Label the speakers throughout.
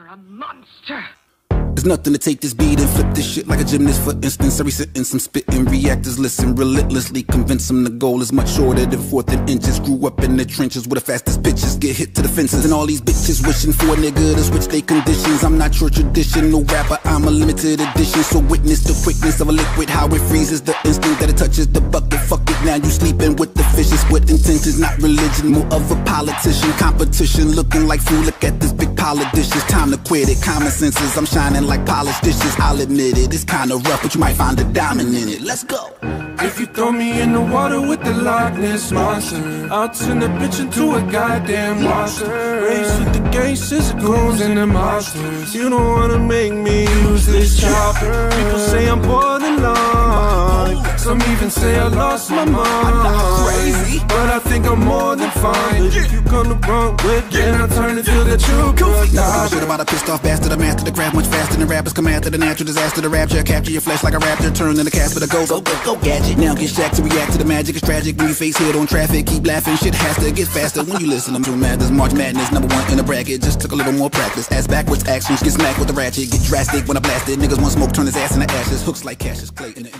Speaker 1: You're a monster.
Speaker 2: There's nothing to take this beat and flip this shit like a gymnast. For instance, every sentence I'm spitting, reactors listen relentlessly. Convince them the goal is much shorter than 4th and inches. Grew up in the trenches where the fastest pitches get hit to the fences. And all these bitches wishing for a nigga to switch they conditions. I'm not your traditional rapper, I'm a limited edition. So witness the quickness of a liquid, how it freezes the instant that it touches the bucket. Fuck it, now you sleeping with the fishes. With intentions, not religion, more of a politician. Competition, looking like fool, look at this big pile of dishes. Time to quit it, common senses, I'm shining like polished dishes. I'll admit it, it's kinda rough, but you might find a diamond in it. Let's go.
Speaker 3: If you throw me in the water with the Loch Ness monster, I'll turn the bitch into a goddamn monster. Race with the gay scissor goons and the monsters. You don't wanna make me use this chopper. People say I'm borderline, some even say I lost my mind.
Speaker 2: Crazy,
Speaker 3: but I think I'm more than fine. But if you come the wrong with, then I turn it to the truth.
Speaker 2: Nah, shit about a pissed off bastard, a master to grab much faster than rappers come after the natural disaster. The rapture, capture your flesh like a raptor, turn in the cast for the go gadget. Now get shacked to react to the magic. It's tragic when you face hit on traffic. Keep laughing, shit has to get faster when you listen. I'm too mad. This March Madness, #1 in the bracket. Just took a little more practice. Ass backwards actions, get smacked with the ratchet. Get drastic when I blast it. Niggas want smoke, turn his ass into ashes. Hooks like Cassius Clay in the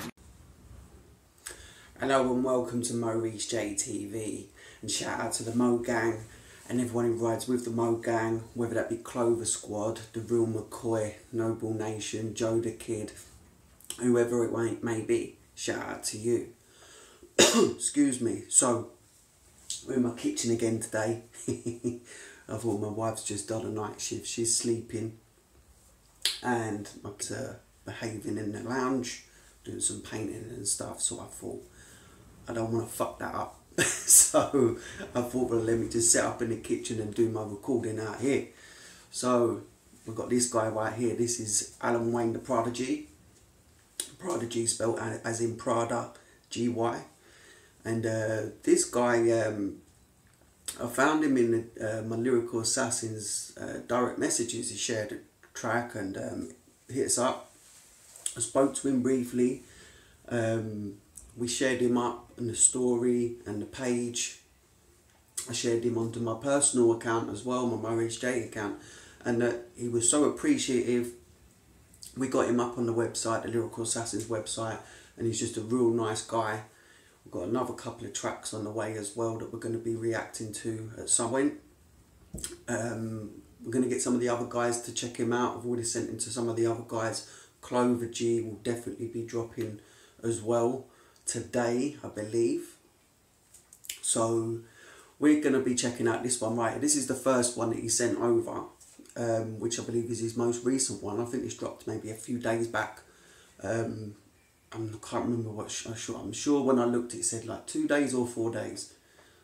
Speaker 4: Hello and welcome to MoReece J TV, and shout out to the MOGANG and everyone who rides with the MOGANG, whether that be CLOVERSQUAD, the Real McCoy, Noble Nation, Joe the Kid, whoever it may be. Shout out to you. Excuse me. So we're in my kitchen again today. I thought my wife's just done a night shift. She's sleeping and I'm behaving in the lounge, doing some painting and stuff. So I thought I don't want to fuck that up. So I thought, well, let me just set up in the kitchen and do my recording out here. So we've got this guy right here. This is Alan Wayne The Pradagy. Prodigy spelled as in Prada, G-Y. And this guy, I found him in my Lyrical Assassins direct messages. He shared a track and hit us up. I spoke to him briefly. We shared him up in the story and the page. I shared him onto my personal account as well, my MoReece J account. And he was so appreciative. We got him up on the website, the Lyrical Assassins website, and he's just a real nice guy. We've got another couple of tracks on the way as well that we're going to be reacting to at some point. We're going to get some of the other guys to check him out. I've already sent him to some of the other guys. Clover G will definitely be dropping as well today, I believe. So we're going to be checking out this one right here. This is the first one that he sent over. Which I believe is his most recent one. I think this dropped maybe a few days back. I can't remember what. I'm sure when I looked it said like 2 days or 4 days.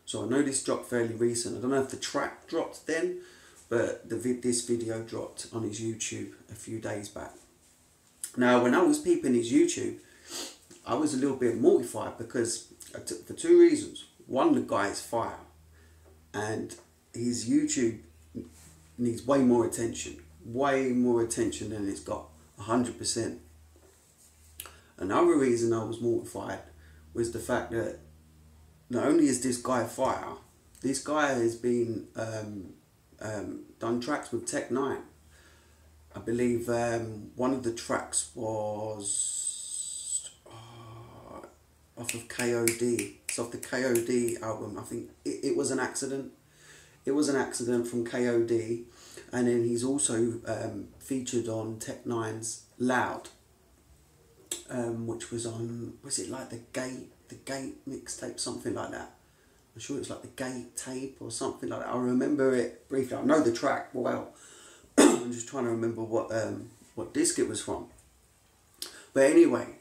Speaker 4: So I know this dropped fairly recent. I don't know if the track dropped then, but this video dropped on his YouTube a few days back. Now when I was peeping his YouTube, I was a little bit mortified because for two reasons. One, the guy is fire, and his YouTube needs way more attention than it's got, 100%. Another reason I was mortified was the fact that not only is this guy fire, this guy has been done tracks with Tech-9. I believe one of the tracks was off of KOD. It's off the KOD album. I think it was an accident. It was an accident from KOD, and then he's also featured on Tech-9's Loud, which was on, was it like the Gate mixtape, something like that. I'm sure it's like the Gate tape or something like that. I remember it briefly. I know the track well. I'm just trying to remember what disc it was from. But anyway,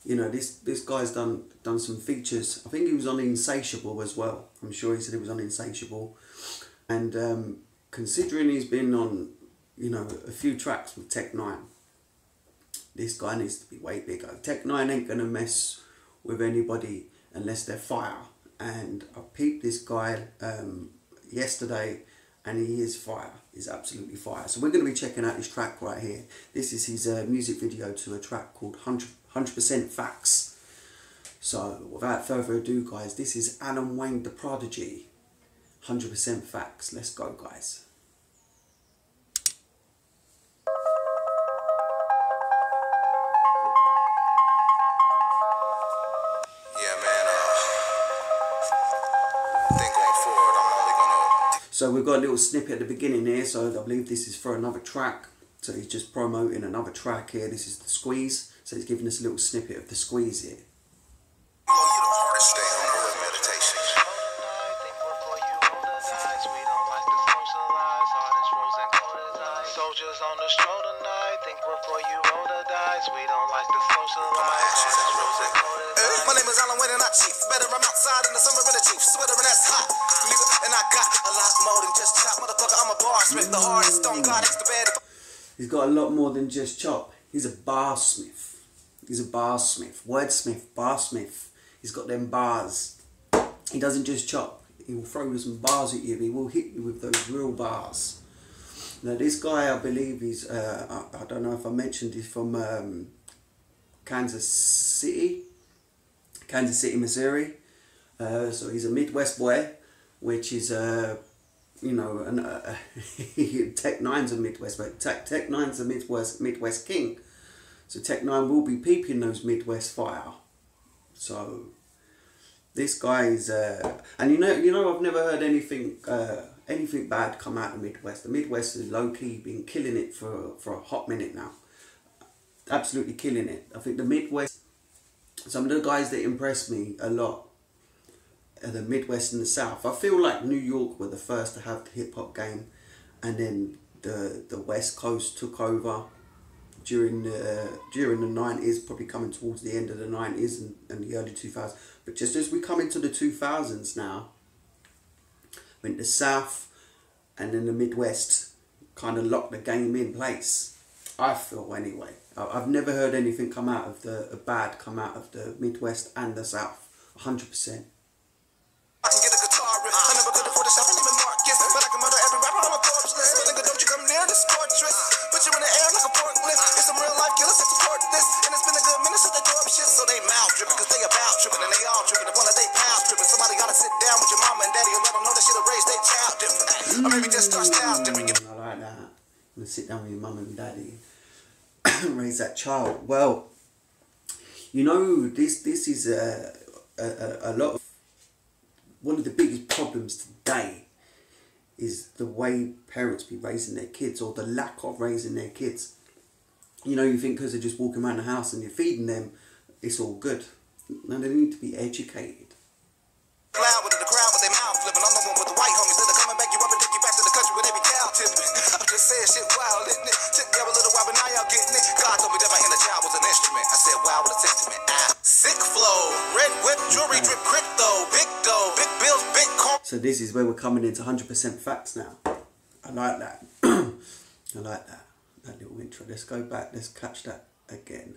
Speaker 4: you know, this guy's done some features. I think he was on Insatiable as well. I'm sure he said he was on Insatiable. And considering he's been on, you know, a few tracks with Tech-9, this guy needs to be way bigger. Tech-9 ain't gonna mess with anybody unless they're fire. And I peeped this guy yesterday, and he is fire. He's absolutely fire. So we're going to be checking out this track right here. This is his music video to a track called 100% Facts. So without further ado, guys, this is Alan Wayne The Pradagy, 100% Facts. Let's go, guys. So we've got a little snippet at the beginning here, so I believe this is for another track. So he's just promoting another track here. This is the Squeeze. So he's giving us a little snippet of the Squeeze here.
Speaker 1: Soldiers on the stroll tonight. Think before you roll the dice. We don't like to socialize.
Speaker 5: My name is Alan Wayne and I chief. Better I'm outside in the summer in the chief sweater and that's hot. And I got a lot more than just chop. Motherfucker, I'm a barsmith. The hardest on God extra bad.
Speaker 4: He's got a lot more than just chop. He's a barsmith. He's a barsmith. Wordsmith, barsmith. He's got them bars. He doesn't just chop. He will throw some bars at you. He will hit you with those real bars. Now this guy, I believe he's, I don't know if I mentioned, he's from Kansas City, Missouri. So he's a Midwest boy, which is, you know, Tech Nine's a Midwest, but Tech Nine's a Midwest king. So Tech Nine will be peeping those Midwest fire. So this guy is, and you know, I've never heard anything bad come out of the Midwest. The Midwest has low-key been killing it for a hot minute now. Absolutely killing it. I think the Midwest, some of the guys that impressed me a lot are the Midwest and the South. I feel like New York were the first to have the hip-hop game, and then the West Coast took over during the 90s, probably coming towards the end of the 90s and the early 2000s. But just as we come into the 2000s now, when the South and then the Midwest kind of locked the game in place, I feel anyway. I've never heard anything come out of bad come out of the Midwest and the South, 100%.
Speaker 5: I can get a guitar riff. I never could afford a shop, even Marcus. But I can murder every rapper on a corpse list. Nigga, don't you come near this fortress. Put you in the air like a forklift. It's some real life killers that support this. And it's been a good minute since they throw up shit. So they mouth dripping, cause they about tripping. And they all tripping. The one that they pound tripping. Somebody gotta sit down with your mama and daddy and let them know they should've raised their child different. Or maybe just start styles different.
Speaker 4: I like that. I'm gonna sit down with your mum and daddy. Raise that child. Well, you know, this is a lot of, one of the biggest problems today is the way parents be raising their kids, or the lack of raising their kids. You know, you think because they're just walking around the house and you're feeding them, it's all good. No, they need to be educated.
Speaker 5: Cloud with the crowd with their mouth flipping. I'm the one with the white homies that are coming back you up and take you back to the country with every cow tipping. I'm just saying shit wild, isn't it? Took you a little while, but now y'all getting it. God told me that my inner child was an instrument. I said wow with a sentiment. Sick flow, red whip, jewelry drip, crypto, big dough, big bills, Bitcoin.
Speaker 4: So this is where we're coming into 100% facts now. I like that. I like that little intro. Let's go back. Let's catch that again.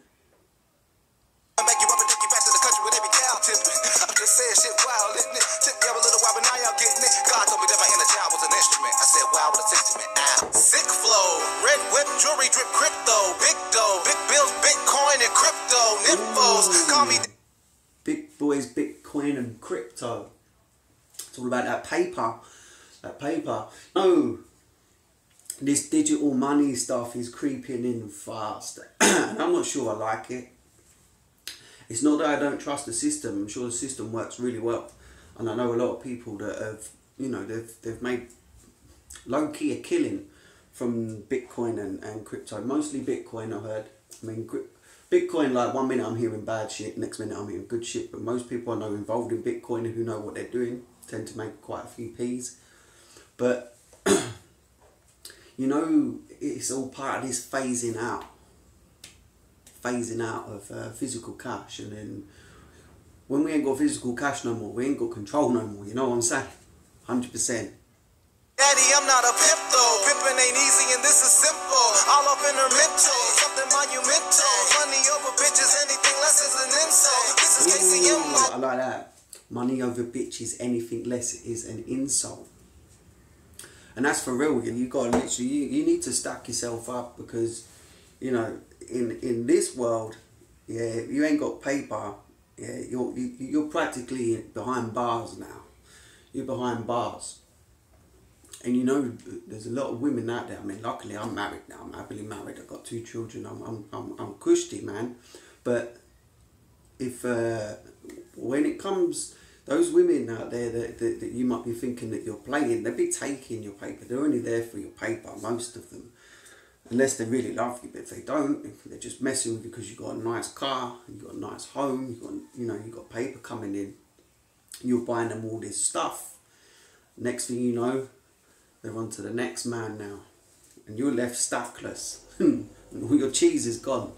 Speaker 5: Make you up and take you back to the country with every cow tipping. I'm just saying shit wild, isn't it? Took you a little while, but now y'all getting it. God told me that my inner child was an instrument. I said wow with a sentiment. Sick flow, red whip, jewelry drip, crypto, big dough, big bills, Bitcoin and crypto, nymphos. Call me
Speaker 4: Big boys, Bitcoin and crypto. It's all about that paper. That paper. No, this digital money stuff is creeping in fast. And I'm not sure I like it. It's not that I don't trust the system. I'm sure the system works really well. And I know a lot of people that have, you know, they've made low-key a killing from Bitcoin and crypto. Mostly Bitcoin, I've heard. I mean, Bitcoin, like 1 minute I'm hearing bad shit, next minute I'm hearing good shit. But most people I know involved in Bitcoin who know what they're doing tend to make quite a few P's. But, you know, it's all part of this phasing out of physical cash. And then when we ain't got physical cash no more, we ain't got control no more. You know what I'm saying? 100%.
Speaker 5: Daddy, I'm not a pimp though. Pimping ain't easy and this is simple. All up in her mental, something monumental. Money over bitches, anything less is an insult. This is KCM.
Speaker 4: I like that. Money over bitches, anything less is an insult. And that's for real. You gotta literally, you need to stack yourself up, because, you know, in this world, yeah, if you ain't got paper, yeah, you're practically behind bars now. You're behind bars. And you know, there's a lot of women out there. I mean, luckily I'm married now. I'm happily married. I've got 2 children. I'm cushy, man. But if when it comes those women out there that you might be thinking that you're playing, they'll be taking your paper. They're only there for your paper, most of them. Unless they really love you, but if they don't, if they're just messing with you because you've got a nice car, you've got a nice home, you've got paper coming in, you're buying them all this stuff. Next thing you know, they're on to the next man now. And you're left stackless. And all your cheese is gone.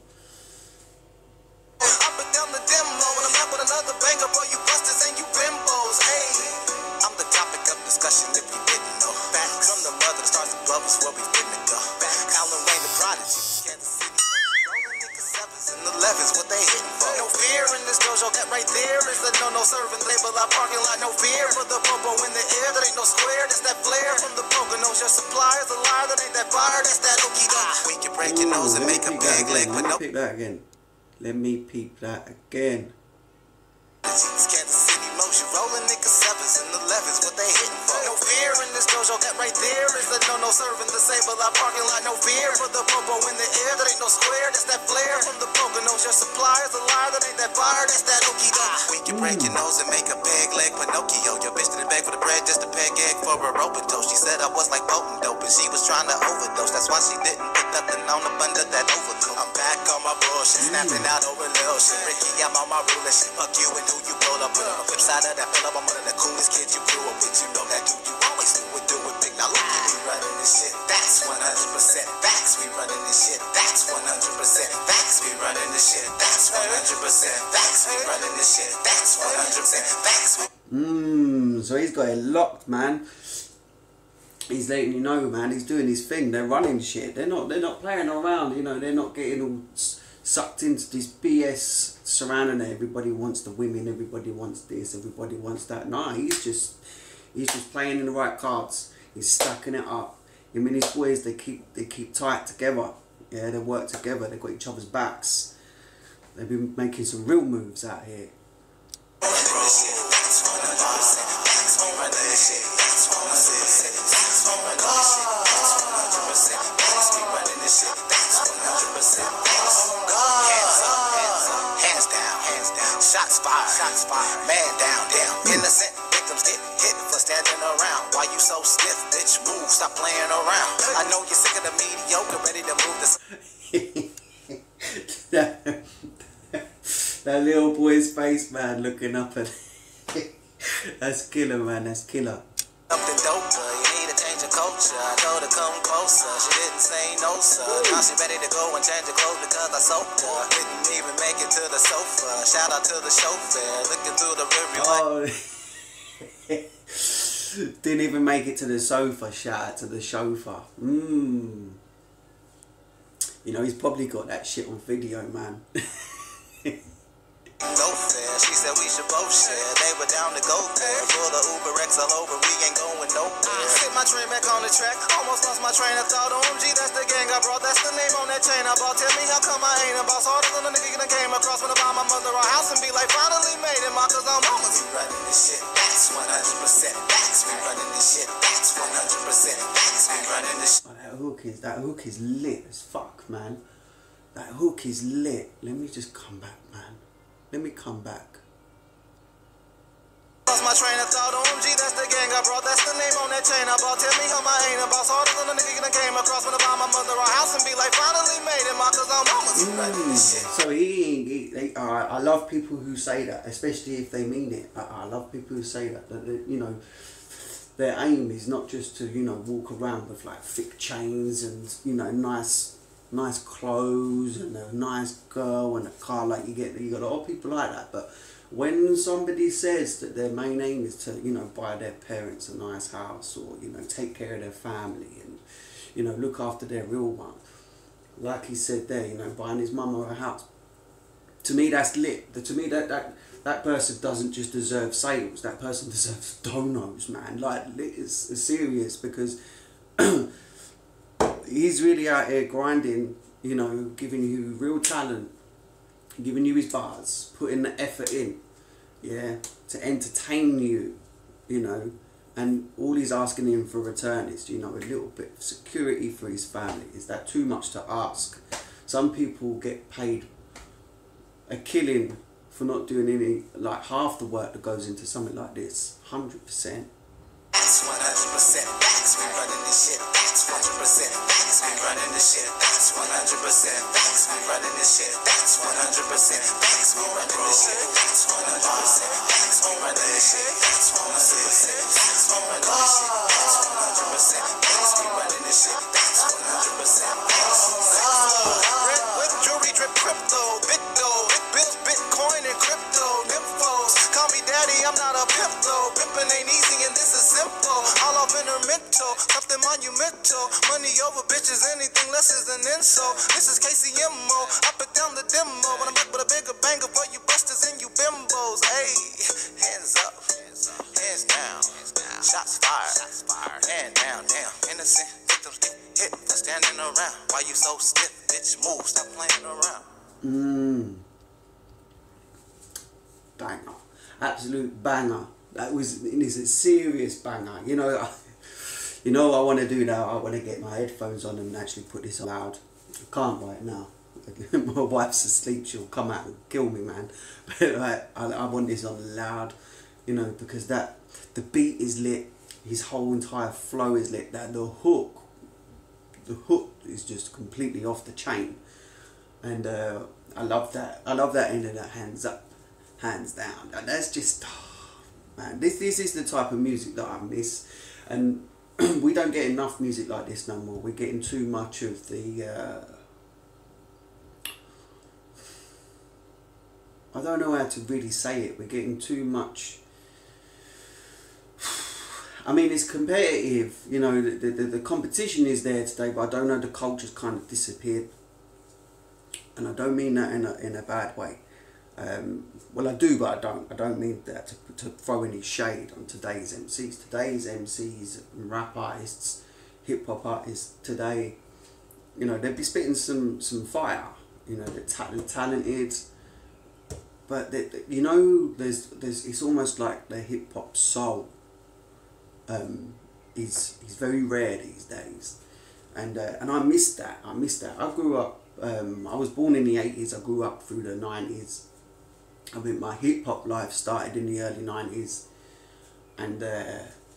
Speaker 5: Up and down the demo, and I'm out with another banger, boy, you busters and you bimbos, hey. I'm the topic of discussion if you didn't know. Back from the mother that starts to bubbles where we've been to go. Back, Alan Wayne The Pradagy, Kansas City, rolling niggas 7s and 11s, what they hitting for? No fear in this dojo, that right there is the no serving label. Our parking lot, no fear for the popo in the air. That ain't no square, that's that flare from the Poconos. Your supplier's a liar, that ain't that fire, that's that okie doke. We can break your nose and make a big leg, but no.
Speaker 4: Let me peep that again. Let me peep that again.
Speaker 5: Kansas City motion, rolling niggas 7s and 11s, what they hitting for? No fear in this dojo, that right there is the no serving the sable. Our parking lot, no fear for the popo in the air. That ain't no square, that's that flare from the Poconos. Your supplier's a liar, that ain't that fire, that's that okie doke. We can break your nose and make a big leg, Pinocchio. Your bitch didn't beg for the bread, just a peg egg for her open toast. She said I was like potent dope, and she was trying to overdose. That's why she didn't put nothing on up under that overcoat. I'm back on my bullshit, snapping out over little shit. Ricky, I'm on my ruler shit. Fuck you and who you pull up with. On the flip side of that fill up, I'm one of the coolest kids you grew up with. You know that dude, you always knew what do it big. Now look at me running this shit. That's 100% facts. We running this shit. That's 100% facts. We running this shit. That's 100% facts. We running this shit. That's 100% facts.
Speaker 4: So he's got it locked, man. He's letting you know, man. He's doing his thing. They're running shit. They're not playing around. You know, they're not getting all sucked into this BS surrounding it. Everybody wants the women. Everybody wants this. Everybody wants that. Nah, he's just playing in the right cards. He's stacking it up. Him and his boys, they keep tight together. Yeah, they work together. They got each other's backs. They've been making some real moves out here.
Speaker 5: Shots fired, man down, innocent victims get hit for standing around. Why you so stiff, bitch? Move, stop playing around. I know you're sick of the mediocre, ready to move this.
Speaker 4: That little boy's face, man, looking up at that's killer, man, that's killer.
Speaker 5: Up the doper, you need to change your culture. I told her come closer, she didn't say no, sir. Now she ready to go and change her clothes because I soaked her. Didn't even make it to the sofa. Shout out to the chauffeur, looking through the rearview.
Speaker 4: Didn't even make it to the sofa. Shout out to the chauffeur. You know, he's probably got that shit on video, man.
Speaker 5: No fair, she said we should both share. They were down to go there. Pull the Uber X all over, we ain't going nowhere. Sit my train back on the track, almost lost my train of thought. OMG, that's the gang I brought, that's the name on that chain I bought. Tell me how come I ain't a boss? Harder than a nigga that came across when I buy my mother a house and be like, finally made it, ma, cause I'm almost running this shit. That's 100% facts, we running this shit. That's 100% facts, we running this shit.
Speaker 4: Oh, that hook is lit as fuck, man. That hook is lit. Let me just come back, man. Let me come back.
Speaker 5: Lost my train of thought, OMG, that's the gang I brought. That's the name on that chain I bought. Tell me how I ain't a boss. Harder than a nigga that came across when I buy my mother a house and be like, finally made it, ma, cause I'm almost running this shit.
Speaker 4: So I love people who say that, especially if they mean it. I love people who say that you know, their aim is not just to, you know, walk around with like thick chains and, you know, nice clothes and a nice girl and a car. Like you got a lot of people like that, but when somebody says that their main aim is to, you know, buy their parents a nice house, or, you know, take care of their family and, you know, look after their real one, like he said there, you know, buying his mum a house, to me that's lit. To me that person doesn't just deserve sales, that person deserves donos, man. Like, it's serious, because he's really out here grinding, you know, giving you real talent, giving you his bars, putting the effort in, yeah, to entertain you, you know, and all he's asking him for return is, you know, a little bit of security for his family. Is that too much to ask? Some people get paid a killing for not doing any, like half the work that goes into something like this. 100%.
Speaker 5: That's 100% facts. We running this shit. That's 100% facts. We running this shit. That's 100% facts. We running this shit. That's 100% facts. We running this shit. That's 100% facts. We running this shit. That's 100% facts. We running this shit. That's 100% facts. We running this shit. That's 100% facts. Red whip jewelry drip crypto, big dough, big bills, Bitcoin and crypto, nymphos. Call me daddy, I'm not a pimp though. Pimping ain't easy and this is simple. All off in her mental, something monumental. Money over bitches, anything less is an insult. This is KCMO, up and down the demo. When I'm back with a bigger banger for you busters and you bimbos. Hey, hands up, hands down, shots fired, hand down, damn, innocent victims get hit for standing around. Why you so stiff, bitch? Move, stop playing around.
Speaker 4: Banger, absolute banger. That was, it is a serious banger. You know what I want to do now? I want to get my headphones on and actually put this loud. I can't right now. My wife's asleep, she'll come out and kill me, man. But like, I want this on loud, you know, because the beat is lit, his whole entire flow is lit. That the hook is just completely off the chain, and I love that. I love that end of that hands up, hands down. That's just, man. This is the type of music that I miss, and we don't get enough music like this no more. We're getting too much of the. I don't know how to really say it. We're getting too much. I mean, it's competitive, you know, the competition is there today, but I don't know, the culture's kind of disappeared. And I don't mean that in a bad way. Well, I do, but I don't. I don't mean that to throw any shade on today's MCs. Today's MCs, rap artists, hip hop artists today, you know, they'd be spitting some fire. You know, they're talented. But you know, there's it's almost like the hip hop soul. Is very rare these days, and I miss that. I grew up. I was born in the 80s. I grew up through the 90s. I mean, my hip hop life started in the early 90s, and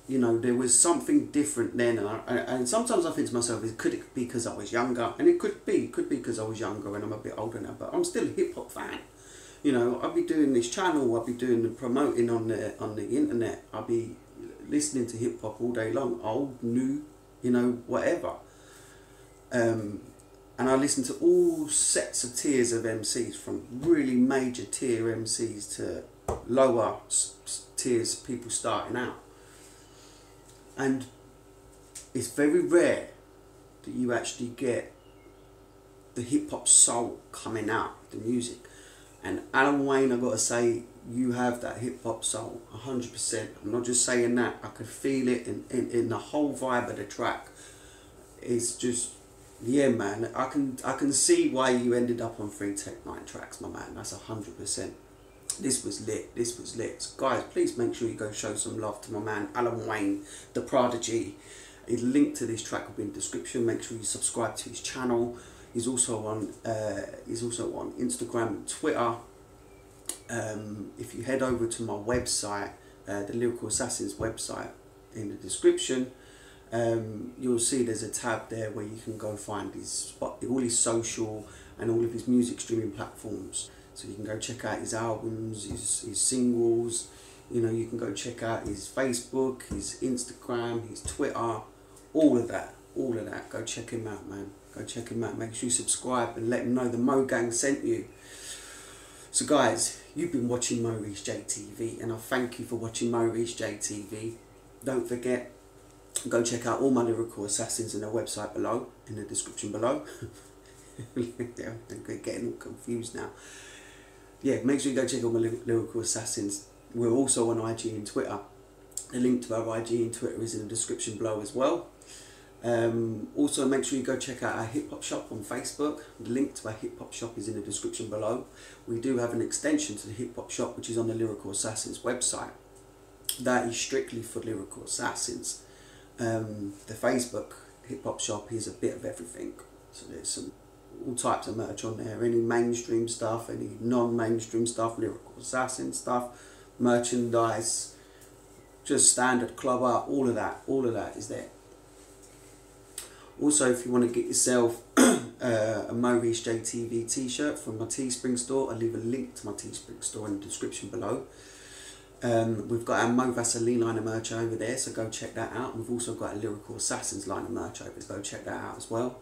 Speaker 4: you know, there was something different then. And sometimes I think to myself, could it be because I was younger? And it could be because I was younger and I'm a bit older now. But I'm still a hip hop fan. You know, I'll be doing this channel. I'll be doing the promoting on the internet. I'll be listening to hip hop all day long, old, new, you know, whatever. And I listen to all sets of tiers of MCs, from really major tier MCs to lower tiers, people starting out. And it's very rare that you actually get the hip hop soul coming out of the music. And Alan Wayne, I've got to say, you have that hip hop soul, 100%. I'm not just saying that, I could feel it in the whole vibe of the track. It's just, yeah, man, I can see why you ended up on 3 Tech 9 tracks, my man. That's 100%. This was lit. This was lit. So guys, please make sure you go show some love to my man Alan Wayne The Pradagy. A link to this track will be in the description. Make sure you subscribe to his channel. He's also on Instagram and Twitter. If you head over to my website, the Lyrical Assassins website, in the description, you'll see there's a tab there where you can go find all his social and all of his music streaming platforms. So you can go check out his albums, his singles. You know, you can go check out his Facebook, his Instagram, his Twitter, all of that. Go check him out, man. Go check him out. Make sure you subscribe and let him know the MoGang sent you. So guys, you've been watching MoReece J TV, and I thank you for watching MoReece J TV. Don't forget, go check out all my Lyrical Assassins in the website below, in the description below. I'm getting all confused now. Yeah, make sure you go check out my Lyrical Assassins. We're also on IG and Twitter. The link to our IG and Twitter is in the description below as well. Also, make sure you go check out our hip hop shop on Facebook. The link to our hip hop shop is in the description below. We do have an extension to the hip hop shop, which is on the Lyrical Assassins website. That is strictly for Lyrical Assassins. The Facebook hip hop shop is a bit of everything. So there's some all types of merch on there. Any mainstream stuff, any non-mainstream stuff, Lyrical Assassin stuff, merchandise, just standard club art, all of that is there. Also, if you want to get yourself a MoReece J TV t-shirt from my Teespring store, I'll leave a link to my Teespring store in the description below. We've got our Mo Vaseline line of merch over there, so go check that out. We've also got a Lyrical Assassins line of merch over there, so go check that out as well.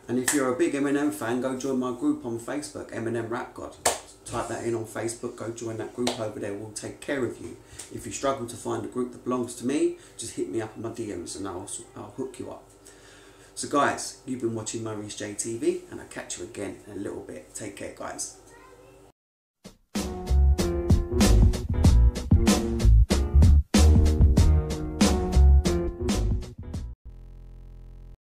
Speaker 4: And if you're a big Eminem fan, go join my group on Facebook, Eminem Rap God. Type that in on Facebook, go join that group over there, we'll take care of you. If you struggle to find a group that belongs to me, just hit me up in my DMs and I'll hook you up. So guys, you've been watching MoReece J TV, and I'll catch you again in a little bit. Take care, guys.